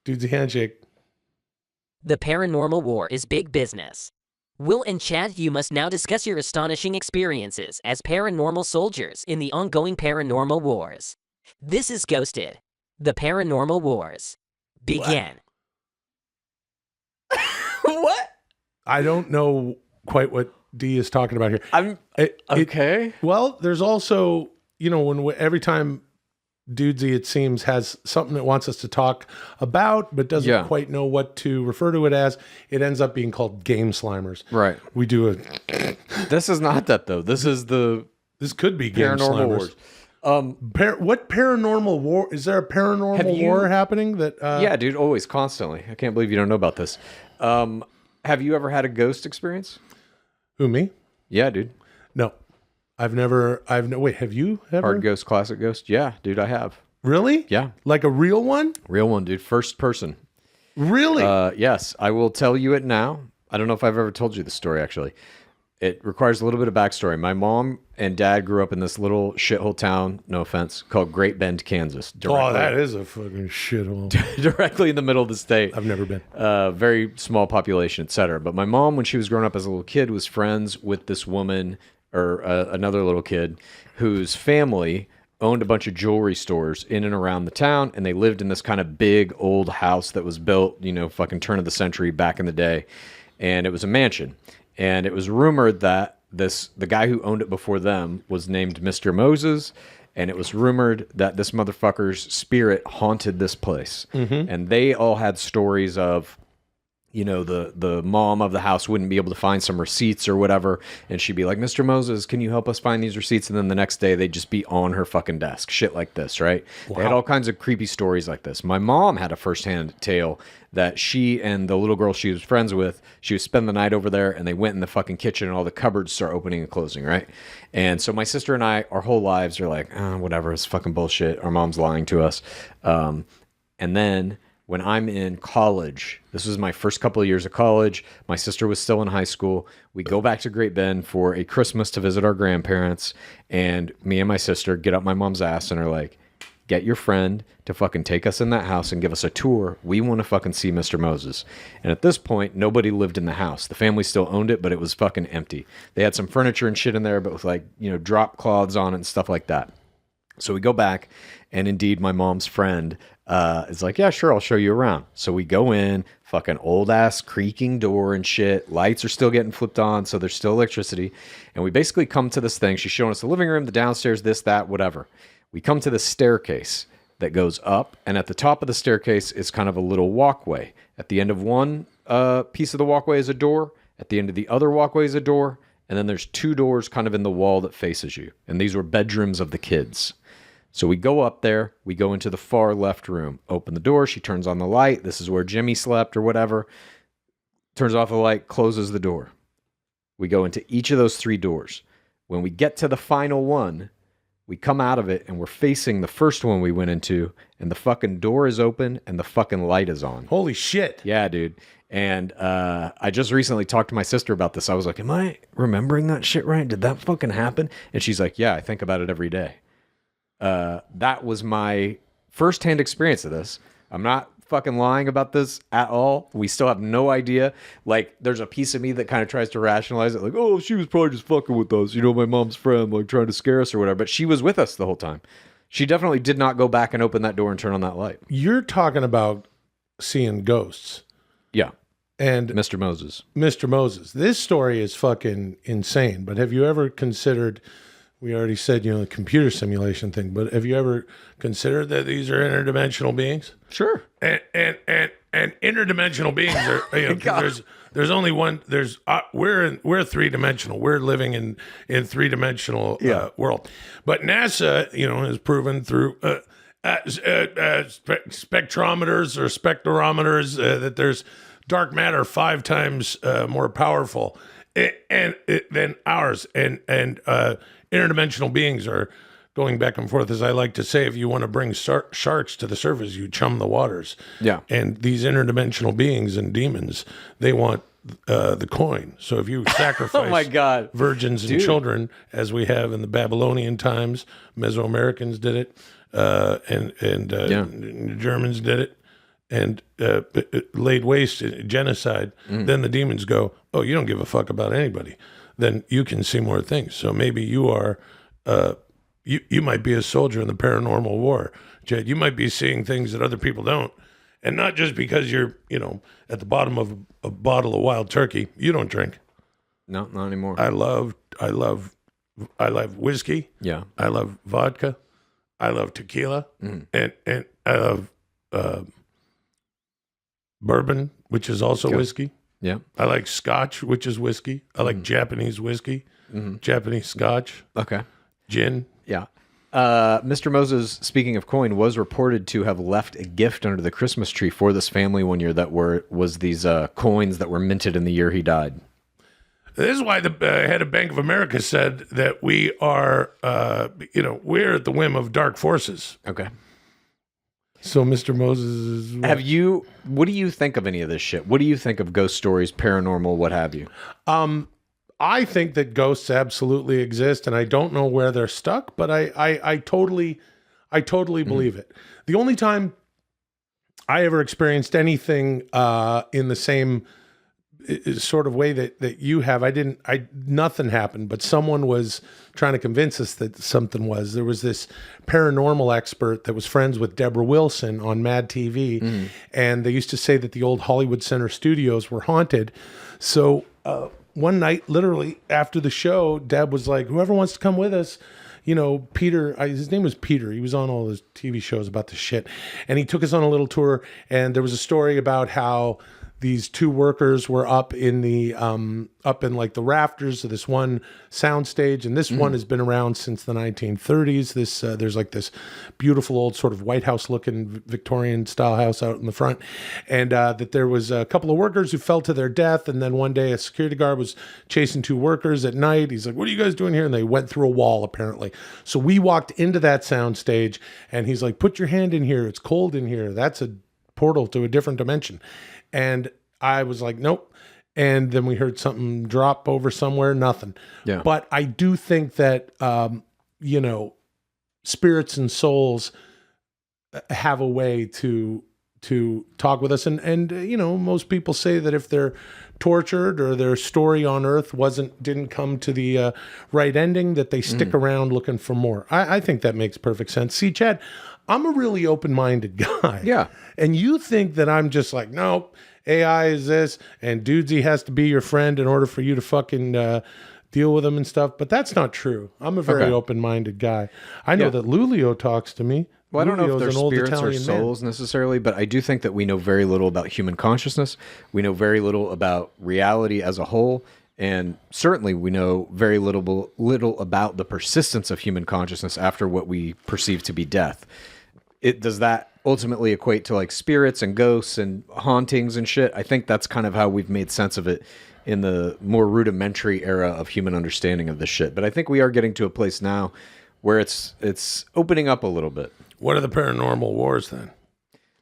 Dudesy handshake. The Paranormal War is big business. Will and Chad, you must now discuss your astonishing experiences as paranormal soldiers in the ongoing Paranormal Wars. This is Ghosted. The Paranormal Wars. Begin. What? I don't know quite what D is talking about here. Okay. Well, there's also, every time Dudesy, it seems, has something it wants us to talk about, but doesn't quite know what to refer to it as, it ends up being called Game Slimers. Right. We do This is not that, though. This could be Game Paranormal Slimers. Wars. What paranormal war? Is there a paranormal war happening? Yeah, dude, always, constantly. I can't believe you don't know about this. Have you ever had a ghost experience? Who, me? Yeah, dude. No. Wait, have you ever? Hard ghost, classic ghost? Yeah, dude, I have. Really? Yeah. Like a real one? Real one, dude. First person. Really? Yes, I will tell you it now. I don't know if I've ever told you the story, actually. It requires a little bit of backstory. My mom and dad grew up in this little shithole town, no offense, called Great Bend, Kansas. That is a fucking shithole. Directly in the middle of the state. I've never been. Very small population, etc. But my mom, when she was growing up as a little kid, was friends with this woman or another little kid whose family owned a bunch of jewelry stores in and around the town, and they lived in this kind of big old house that was built, fucking turn of the century back in the day. And it was a mansion. And it was rumored that the guy who owned it before them was named Mr. Moses, and it was rumored that this motherfucker's spirit haunted this place. Mm-hmm. And they all had stories of, the mom of the house wouldn't be able to find some receipts or whatever, and she'd be like, Mr. Moses, can you help us find these receipts? And then the next day, they'd just be on her fucking desk. Shit like this, right? Wow. They had all kinds of creepy stories like this. My mom had a firsthand tale that she and the little girl she was friends with, she would spend the night over there, and they went in the fucking kitchen, and all the cupboards start opening and closing, right? And so my sister and I, our whole lives are like, whatever, it's fucking bullshit. Our mom's lying to us. And then when I'm in college, this was my first couple of years of college. My sister was still in high school. We go back to Great Bend for a Christmas to visit our grandparents. And me and my sister get up my mom's ass and are like, get your friend to fucking take us in that house and give us a tour. We want to fucking see Mr. Moses. And at this point, nobody lived in the house. The family still owned it, but it was fucking empty. They had some furniture and shit in there, but with drop cloths on it and stuff like that. So we go back, and indeed, my mom's friend is like, yeah, sure, I'll show you around. So we go in, fucking old-ass creaking door and shit. Lights are still getting flipped on, so there's still electricity. And we basically come to this thing. She's showing us the living room, the downstairs, this, that, whatever. We come to the staircase that goes up, and at the top of the staircase is kind of a little walkway. At the end of one piece of the walkway is a door. At the end of the other walkway is a door. And then there's two doors kind of in the wall that faces you. And these were bedrooms of the kids. So we go up there, we go into the far left room, open the door, she turns on the light. This is where Jimmy slept or whatever. Turns off the light, closes the door. We go into each of those three doors. When we get to the final one, we come out of it and we're facing the first one we went into, and the fucking door is open and the fucking light is on. Holy shit. Yeah, dude. And I just recently talked to my sister about this. I was like, am I remembering that shit right? Did that fucking happen? And she's like, yeah, I think about it every day. That was my firsthand experience of this. I'm not fucking lying about this at all. We still have no idea. Like, there's a piece of me that kind of tries to rationalize it. Like, oh, she was probably just fucking with us. My mom's friend, like trying to scare us or whatever. But she was with us the whole time. She definitely did not go back and open that door and turn on that light. You're talking about seeing ghosts. Yeah. And Mr. Moses. Mr. Moses. This story is fucking insane. But have you ever considered... We already said, the computer simulation thing, but have you ever considered that these are interdimensional beings? Sure. And interdimensional beings are, there's only one, we're three-dimensional. We're living in three-dimensional world. But NASA, has proven through spectrometers or spectrometers that there's dark matter 5 times more powerful than ours. And interdimensional beings are going back and forth. As I like to say, if you want to bring sharks to the surface, you chum the waters. Yeah. And these interdimensional beings and demons, they want the coin. So if you sacrifice oh my God. virgins and children, as we have in the Babylonian times, Mesoamericans did it, and Germans did it. and laid waste, genocide, then the demons go, oh, you don't give a fuck about anybody. Then you can see more things. So maybe you are, you might be a soldier in the paranormal war, Jed. You might be seeing things that other people don't. And not just because you're, at the bottom of a bottle of wild turkey. You don't drink. No, not anymore. I love whiskey. Yeah. I love vodka. I love tequila. And I love bourbon, which is also whiskey. Yeah. I like scotch, which is whiskey. I like Japanese whiskey, Japanese scotch, Okay. gin. Yeah. Mr. Moses, speaking of coin, was reported to have left a gift under the Christmas tree for this family one year that was these coins that were minted in the year he died. This is why the head of Bank of America said that we are, we're at the whim of dark forces. Okay. So Mr. Moses is... What do you think of any of this shit? What do you think of ghost stories, paranormal, what have you? I think that ghosts absolutely exist, and I don't know where they're stuck, but I totally believe it. The only time I ever experienced anything in the same sort of way that you have, nothing happened, but someone was trying to convince us that something was. There was this paranormal expert that was friends with Deborah Wilson on Mad TV, and they used to say that the old Hollywood Center studios were haunted. So one night, literally after the show, Deb was like, whoever wants to come with us, Peter, his name was Peter. He was on all those TV shows about this shit. And he took us on a little tour, and there was a story about how these two workers were up in like the rafters of this one soundstage, and this one has been around since the 1930s. There's like this beautiful old sort of White House looking Victorian style house out in the front, and that there was a couple of workers who fell to their death, and then one day a security guard was chasing two workers at night. He's like, "What are you guys doing here?" And they went through a wall apparently. So we walked into that soundstage, and he's like, "Put your hand in here. It's cold in here. That's a portal to a different dimension." And I was like, nope. And then we heard something drop over somewhere, nothing. Yeah. But I do think that, spirits and souls have a way to talk with us. And most people say that if they're tortured or their story on earth didn't come to the right ending, that they stick around looking for more. I think that makes perfect sense. See, Chad, I'm a really open-minded guy. Yeah. And you think that I'm just like, no, AI is this, and Dudesy has to be your friend in order for you to fucking deal with them and stuff. But that's not true. I'm a very open-minded guy. I know that Lulio talks to me. Well, I don't know if Lulio's they're an old spirits or Italian souls necessarily, but I do think that we know very little about human consciousness. We know very little about reality as a whole, and certainly we know very little about the persistence of human consciousness after what we perceive to be death. Does that ultimately equate to like spirits and ghosts and hauntings and shit? I think that's kind of how we've made sense of it in the more rudimentary era of human understanding of this shit. But I think we are getting to a place now where it's opening up a little bit. What are the paranormal wars then?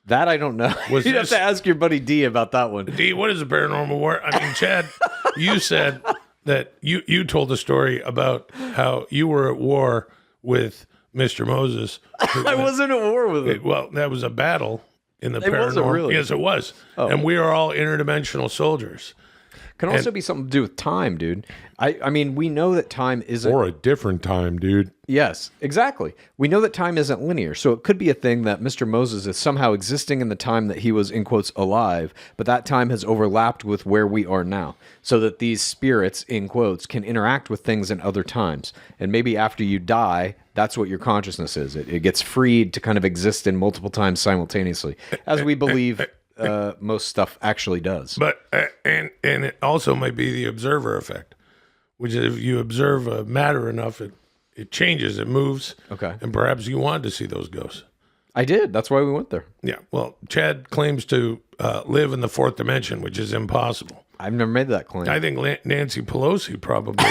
That I don't know. You'd have to ask your buddy D about that one. D, what is a paranormal war? I mean, Chad, you said that you told a story about how you were at war with Mr. Moses. I wasn't at war with him. Well, that was a battle in the paranormal. Wasn't really. Yes, it was. Oh. And we are all interdimensional soldiers. Can also be something to do with time, dude. I mean, we know that time isn't... Or a different time, dude. Yes, exactly. We know that time isn't linear, so it could be a thing that Mr. Moses is somehow existing in the time that he was, in quotes, alive, but that time has overlapped with where we are now, so that these spirits, in quotes, can interact with things in other times. And maybe after you die, that's what your consciousness is. It gets freed to kind of exist in multiple times simultaneously, as we believe... most stuff actually does. But and it also might be the observer effect, which is if you observe matter enough, it changes, it moves. Okay. And perhaps you wanted to see those ghosts. I did. That's why we went there. Yeah. Well, Chad claims to live in the fourth dimension, which is impossible. I've never made that claim. I think Nancy Pelosi probably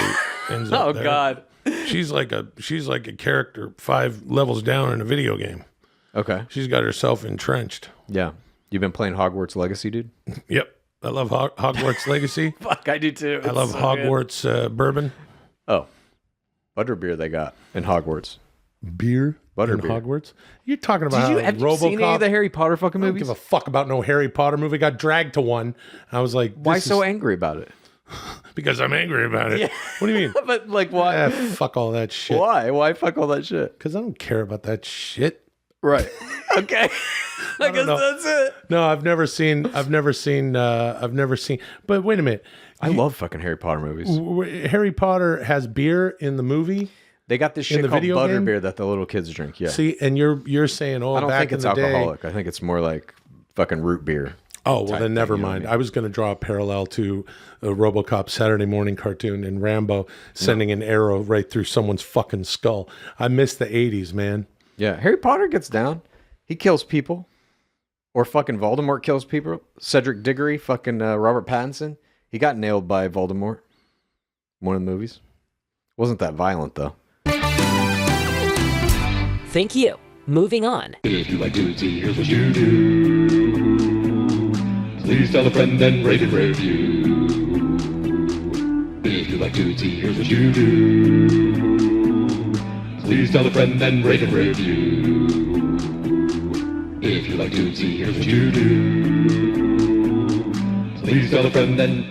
ends up there. Oh God. She's like a character 5 levels down in a video game. Okay. She's got herself entrenched. Yeah. You've been playing Hogwarts Legacy, dude? Yep. I love Hogwarts Legacy. Fuck, I do too. I love Hogwarts bourbon. Oh. Butterbeer they got in Hogwarts. Beer? in Butterbeer. Hogwarts. You're talking about Have you seen any of the Harry Potter fucking I don't movies? give a fuck about no Harry Potter movie. Got dragged to one. I was like, Why this so is- angry about it? Because I'm angry about it. What do you mean? But like, why? Fuck all that shit. Why? Why fuck all that shit? Because I don't care about that shit. Right. Okay. I guess know. that's it. No, I've never seen. But wait a minute. I love fucking Harry Potter movies. Harry Potter has beer in the movie. They got this shit the called video game? butterbeer that the little kids drink. Yeah. See, and you're saying, oh, I don't back think in it's the day. alcoholic. I think it's more like fucking root beer. Oh, well, type then never thing, you know what I mind. mean? I was going to draw a parallel to a RoboCop Saturday morning cartoon and Rambo sending an arrow right through someone's fucking skull. I miss the 80s, man. Yeah. Harry Potter gets down. He kills people. Or fucking Voldemort kills people. Cedric Diggory, fucking Robert Pattinson. He got nailed by Voldemort. One of the movies. Wasn't that violent, though. Thank you. Moving on. If you like Dudesy, here's what you do. Please tell a friend and rate and review. If you like Dudesy, here's what you do. Please tell a friend and rate and review. If you like Dudesy, here's what you do. Please tell a friend and